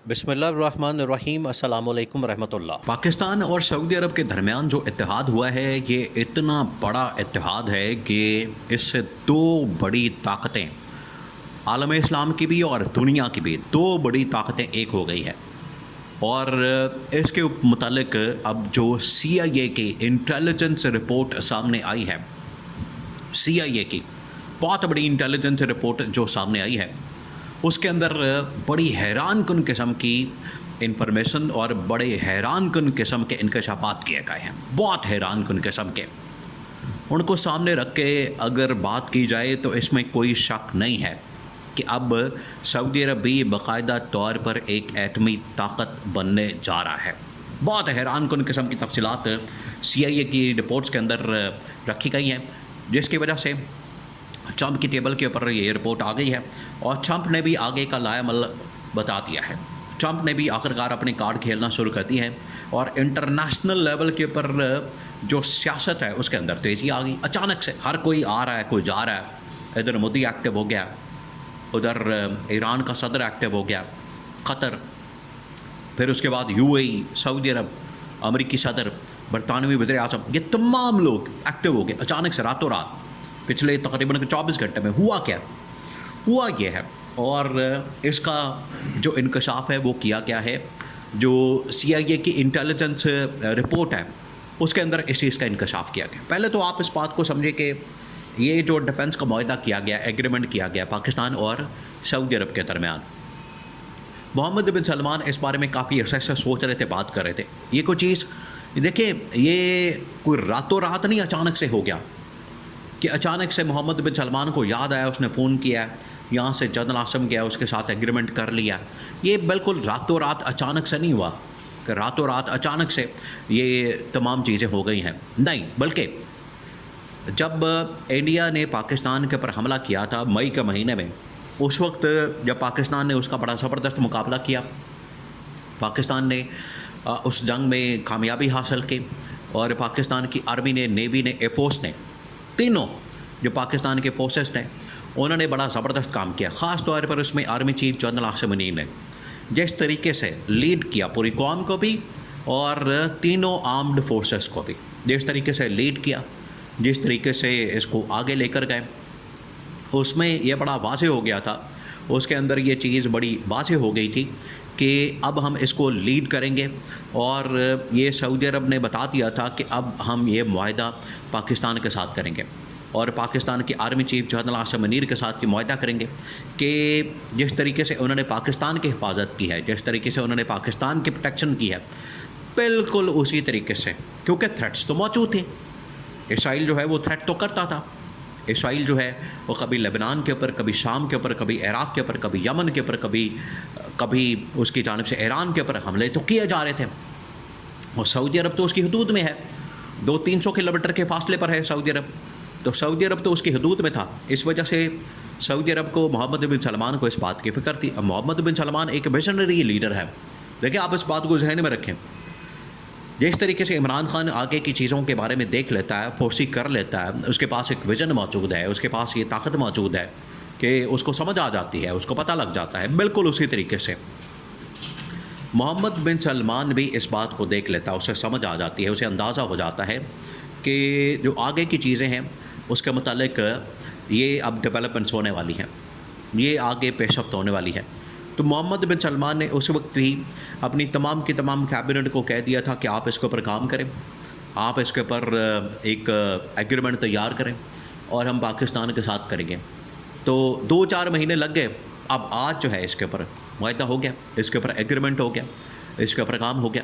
بسم اللہ الرحمن الرحیم، السلام علیکم ورحمۃ اللہ۔ پاکستان اور سعودی عرب کے درمیان جو اتحاد ہوا ہے یہ اتنا بڑا اتحاد ہے کہ اس سے دو بڑی طاقتیں، عالم اسلام کی بھی اور دنیا کی بھی، دو بڑی طاقتیں ایک ہو گئی ہے۔ اور اس کے متعلق اب جو CIA کی انٹیلیجنس رپورٹ سامنے آئی ہے، CIA کی بہت بڑی انٹیلیجنس رپورٹ جو سامنے آئی ہے، اس کے اندر بڑی حیران کن قسم کی انفارمیشن اور بڑے حیران کن قسم کے انکشافات کیے گئے ہیں، بہت حیران کن قسم کے۔ ان کو سامنے رکھ کے اگر بات کی جائے تو اس میں کوئی شک نہیں ہے کہ اب سعودی عرب بھی باقاعدہ طور پر ایک ایٹمی طاقت بننے جا رہا ہے۔ بہت حیران کن قسم کی تفصیلات CIA کی رپورٹس کے اندر رکھی گئی ہیں، جس کی وجہ سے ٹرمپ کی ٹیبل کے اوپر یہ رپورٹ آ گئی ہے اور ٹرمپ نے بھی آگے کا لائے عمل بتا دیا ہے۔ ٹرمپ نے بھی آخرکار اپنی کارڈ کھیلنا شروع کر دی ہے اور انٹرنیشنل لیول کے اوپر جو سیاست ہے اس کے اندر تیزی آ گئی۔ اچانک سے ہر کوئی آ رہا ہے، کوئی جا رہا ہے۔ ادھر مودی ایکٹیو ہو گیا، ادھر ایران کا صدر ایکٹیو ہو گیا، قطر، پھر اس کے بعد UAE، سعودی عرب، امریکی صدر، برطانوی وزیر اعظم، یہ تمام لوگ ایکٹیو ہو گئے اچانک سے راتوں رات۔ پچھلے تقریباً 24 گھنٹے میں ہوا یہ ہے۔ اور اس کا جو انکشاف ہے وہ کیا گیا ہے، جو CIA کی انٹیلیجنس رپورٹ ہے اس کے اندر اس چیز کا انکشاف کیا گیا۔ پہلے تو آپ اس بات کو سمجھیں کہ یہ جو ڈیفنس کا معاہدہ کیا گیا، ایگریمنٹ کیا گیا پاکستان اور سعودی عرب کے درمیان، محمد بن سلمان اس بارے میں کافی عرصے سے سوچ رہے تھے، بات کر رہے تھے۔ یہ کوئی چیز دیکھیں، یہ کوئی راتوں رات نہیں اچانک سے ہو گیا کہ اچانک سے محمد بن سلمان کو یاد آیا، اس نے فون کیا، یہاں سے جنرل عاصم گیا، اس کے ساتھ ایگریمنٹ کر لیا۔ یہ بالکل راتوں رات اچانک سے نہیں ہوا کہ راتوں رات اچانک سے یہ تمام چیزیں ہو گئی ہیں، نہیں، بلکہ جب انڈیا نے پاکستان کے اوپر حملہ کیا تھا مئی کے مہینے میں، اس وقت جب پاکستان نے اس کا بڑا زبردست مقابلہ کیا، پاکستان نے اس جنگ میں کامیابی حاصل کی اور پاکستان کی آرمی نے، نیوی نے، ایئر فورس نے، تینوں جو پاکستان کے فورسز نے، انہوں نے بڑا زبردست کام کیا۔ خاص طور پر اس میں army chief general Asim Munir نے جس طریقے سے لیڈ کیا پوری قوم کو بھی اور تینوں آرمڈ فورسز کو بھی، جس طریقے سے لیڈ کیا، جس طریقے سے اس کو آگے لے کر گئے، اس میں یہ بڑا واضح ہو گیا تھا، اس کے اندر یہ چیز بڑی واضح ہو گئی تھی کہ اب ہم اس کو لیڈ کریں گے۔ اور یہ سعودی عرب نے بتا دیا تھا کہ اب ہم یہ معاہدہ پاکستان کے ساتھ کریں گے اور پاکستان کی army chief general Asim Munir کے ساتھ یہ معاہدہ کریں گے کہ جس طریقے سے انہوں نے پاکستان کی حفاظت کی ہے، جس طریقے سے انہوں نے پاکستان کی پروٹیکشن کی ہے، بالکل اسی طریقے سے، کیونکہ تھریٹس تو موجود تھے۔ اسرائیل جو ہے وہ تھریٹ تو کرتا تھا، اسرائیل جو ہے وہ کبھی لبنان کے اوپر، کبھی شام کے اوپر، کبھی عراق کے اوپر، کبھی یمن کے اوپر، کبھی اس کی جانب سے ایران کے اوپر حملے تو کیے جا رہے تھے۔ اور سعودی عرب تو اس کی حدود میں ہے، 200-300 کلومیٹر کے فاصلے پر ہے سعودی عرب، تو سعودی عرب تو اس کی حدود میں تھا۔ اس وجہ سے سعودی عرب کو، محمد بن سلمان کو اس بات کی فکر تھی۔ اب محمد بن سلمان ایک ویژنری لیڈر ہے، دیکھیں آپ اس بات کو ذہن میں رکھیں، جس طریقے سے عمران خان آگے کی چیزوں کے بارے میں دیکھ لیتا ہے، فورسی کر لیتا ہے، اس کے پاس ایک ویژن موجود ہے، اس کے پاس یہ طاقت موجود ہے کہ اس کو سمجھ آ جاتی ہے، اس کو پتہ لگ جاتا ہے، بالکل اسی طریقے سے محمد بن سلمان بھی اس بات کو دیکھ لیتا ہے، اسے سمجھ آ جاتی ہے، اسے اندازہ ہو جاتا ہے کہ جو آگے کی چیزیں ہیں اس کے متعلق یہ اب ڈیولپمنٹس ہونے والی ہیں، یہ آگے پیش رفت ہونے والی ہے۔ تو محمد بن سلمان نے اس وقت ہی اپنی تمام کی تمام کیبنٹ کو کہہ دیا تھا کہ آپ اس کے اوپر کام کریں، آپ اس کے اوپر ایک ایگریمنٹ تیار کریں اور ہم پاکستان کے ساتھ کریں گے۔ تو 2-4 مہینے لگ گئے، اب آج جو ہے اس کے اوپر معاہدہ ہو گیا، اس کے اوپر ایگریمنٹ ہو گیا، اس کے اوپر کام ہو گیا۔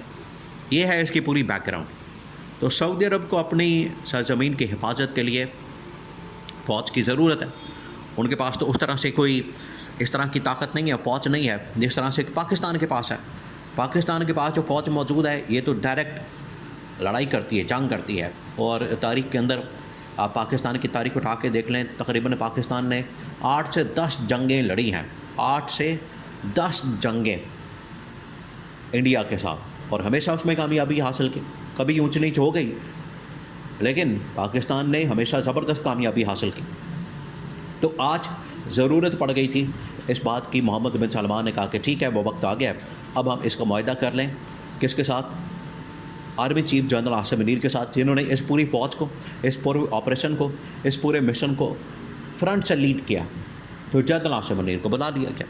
یہ ہے اس کی پوری بیک گراؤنڈ۔ تو سعودی عرب کو اپنی سرزمین کی حفاظت کے لیے فوج کی ضرورت ہے۔ ان کے پاس تو اس طرح سے کوئی اس طرح کی طاقت نہیں ہے، فوج نہیں ہے جس طرح سے پاکستان کے پاس ہے۔ پاکستان کے پاس جو فوج موجود ہے یہ تو ڈائریکٹ لڑائی کرتی ہے، جنگ کرتی ہے، اور تاریخ کے اندر آپ پاکستان کی تاریخ اٹھا کے دیکھ لیں، تقریباً پاکستان نے 8 سے 10 جنگیں لڑی ہیں، 8 سے 10 جنگیں انڈیا کے ساتھ، اور ہمیشہ اس میں کامیابی حاصل کی، کبھی اونچ نیچ ہو گئی لیکن پاکستان نے ہمیشہ زبردست کامیابی حاصل کی۔ تو آج ضرورت پڑ گئی تھی اس بات کی، محمد بن سلمان نے کہا کہ ٹھیک ہے وہ وقت آ گیا اب ہم اس کا معاہدہ کر لیں کس کے ساتھ؟ Army chief general Asim Munir کے ساتھ، جنہوں نے اس پوری فوج کو، اس پورے آپریشن کو، اس پورے مشن کو فرنٹ سے لیڈ کیا، تو جنرل عاصم منیر کو بنا دیا گیا۔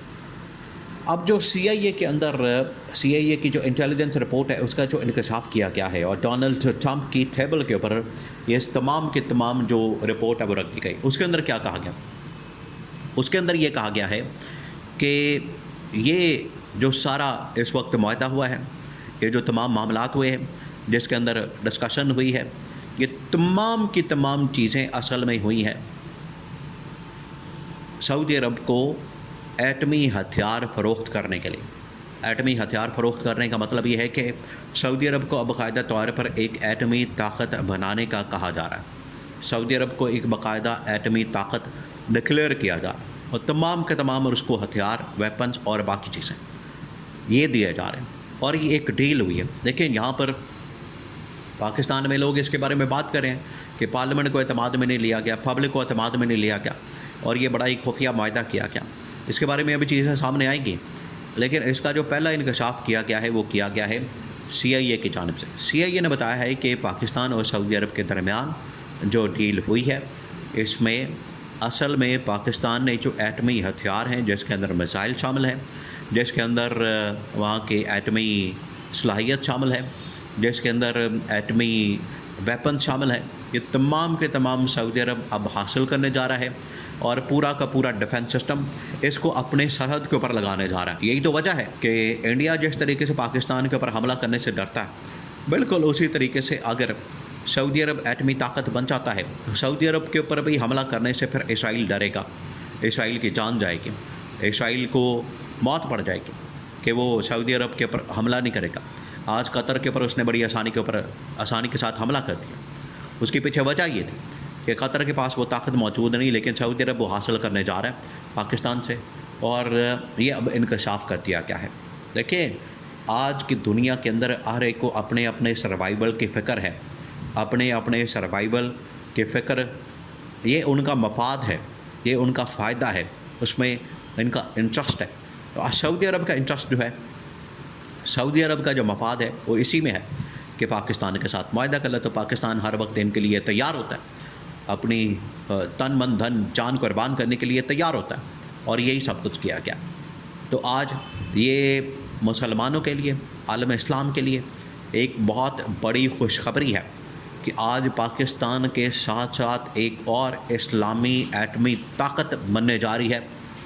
اب جو سی آئی اے کے اندر سی آئی اے کی جو انٹیلیجنس رپورٹ ہے اس کا جو انکشاف کیا گیا ہے، اور ڈونلڈ ٹرمپ کی ٹیبل کے اوپر یہ تمام کے تمام جو رپورٹ ہے وہ رکھ دی گئی، اس کے اندر کیا کہا گیا؟ اس کے اندر یہ کہا گیا ہے کہ یہ جو سارا اس وقت معاہدہ ہوا ہے، یہ جو تمام معاملات ہوئے ہیں جس کے اندر ڈسکشن ہوئی ہے، یہ تمام کی تمام چیزیں اصل میں ہوئی ہیں سعودی عرب کو ایٹمی ہتھیار فروخت کرنے کے لیے۔ ایٹمی ہتھیار فروخت کرنے کا مطلب یہ ہے کہ سعودی عرب کو باقاعدہ طور پر ایک ایٹمی طاقت بنانے کا کہا جا رہا ہے، سعودی عرب کو ایک باقاعدہ ایٹمی طاقت ڈکلیئر کیا جا رہا ہے، اور تمام کے تمام اس کو ہتھیار، ویپنز اور باقی چیزیں یہ دیے جا رہے ہیں، اور یہ ایک ڈیل ہوئی ہے۔ دیکھیں یہاں پر پاکستان میں لوگ اس کے بارے میں بات کر رہے ہیں کہ پارلیمنٹ کو اعتماد میں نہیں لیا گیا، پبلک کو اعتماد میں نہیں لیا گیا، اور یہ بڑا ایک خفیہ معاہدہ کیا گیا۔ اس کے بارے میں ابھی چیزیں سامنے آئیں گی، لیکن اس کا جو پہلا انکشاف کیا گیا ہے وہ کیا گیا ہے سی آئی اے کی جانب سے۔ سی آئی اے نے بتایا ہے کہ پاکستان اور سعودی عرب کے درمیان جو ڈیل ہوئی ہے اس میں اصل میں پاکستان نے جو ایٹمی ہتھیار ہیں، جس کے اندر میزائل شامل ہیں، جس کے اندر وہاں کے ایٹمی صلاحیت شامل ہے، جس کے اندر ایٹمی ویپن شامل ہیں، یہ تمام کے تمام سعودی عرب اب حاصل کرنے جا رہا ہے، اور پورا کا پورا ڈیفنس سسٹم اس کو اپنے سرحد کے اوپر لگانے جا رہا ہے۔ یہی تو وجہ ہے کہ انڈیا جس طریقے سے پاکستان کے اوپر حملہ کرنے سے ڈرتا ہے، بالکل اسی طریقے سے اگر سعودی عرب ایٹمی طاقت بن جاتا ہے تو سعودی عرب کے اوپر بھی حملہ کرنے سے پھر اسرائیل ڈرے گا، اسرائیل کی جان جائے گی، اسرائیل کو موت پڑ جائے گی کہ وہ سعودی عرب کے اوپر حملہ نہیں کرے گا۔ آج قطر کے اوپر اس نے بڑی آسانی کے ساتھ حملہ کر دیا۔ اس کے پیچھے وجہ یہ تھی کہ قطر کے پاس وہ طاقت موجود نہیں، لیکن سعودی عرب وہ حاصل کرنے جا رہا ہے پاکستان سے، اور یہ اب انکشاف کر دیا گیا ہے۔ دیکھیں آج کی دنیا کے اندر ہر ایک کو اپنے اپنے سروائیول کی فکر ہے، اپنے اپنے سروائیول کی فکر، یہ ان کا مفاد ہے، یہ ان کا فائدہ ہے، اس میں ان کا انٹرسٹ ہے۔ تو سعودی عرب کا انٹرسٹ جو ہے، سعودی عرب کا جو مفاد ہے وہ اسی میں ہے کہ پاکستان کے ساتھ معاہدہ کر لے، تو پاکستان ہر وقت ان کے لیے تیار ہوتا ہے، اپنی تن من دھن جان قربان کرنے کے لیے تیار ہوتا ہے، اور یہی سب کچھ کیا گیا۔ تو آج یہ مسلمانوں کے لیے، عالم اسلام کے لیے ایک بہت بڑی خوشخبری ہے کہ آج پاکستان کے ساتھ ساتھ ایک اور اسلامی ایٹمی طاقت بننے جا رہی ہے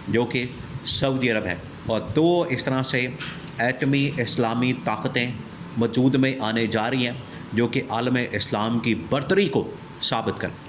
جو کہ سعودی عرب ہے، اور دو اس طرح سے ایٹمی اسلامی طاقتیں وجود میں آنے جا رہی ہیں جو کہ عالم اسلام کی برتری کو ثابت کریں۔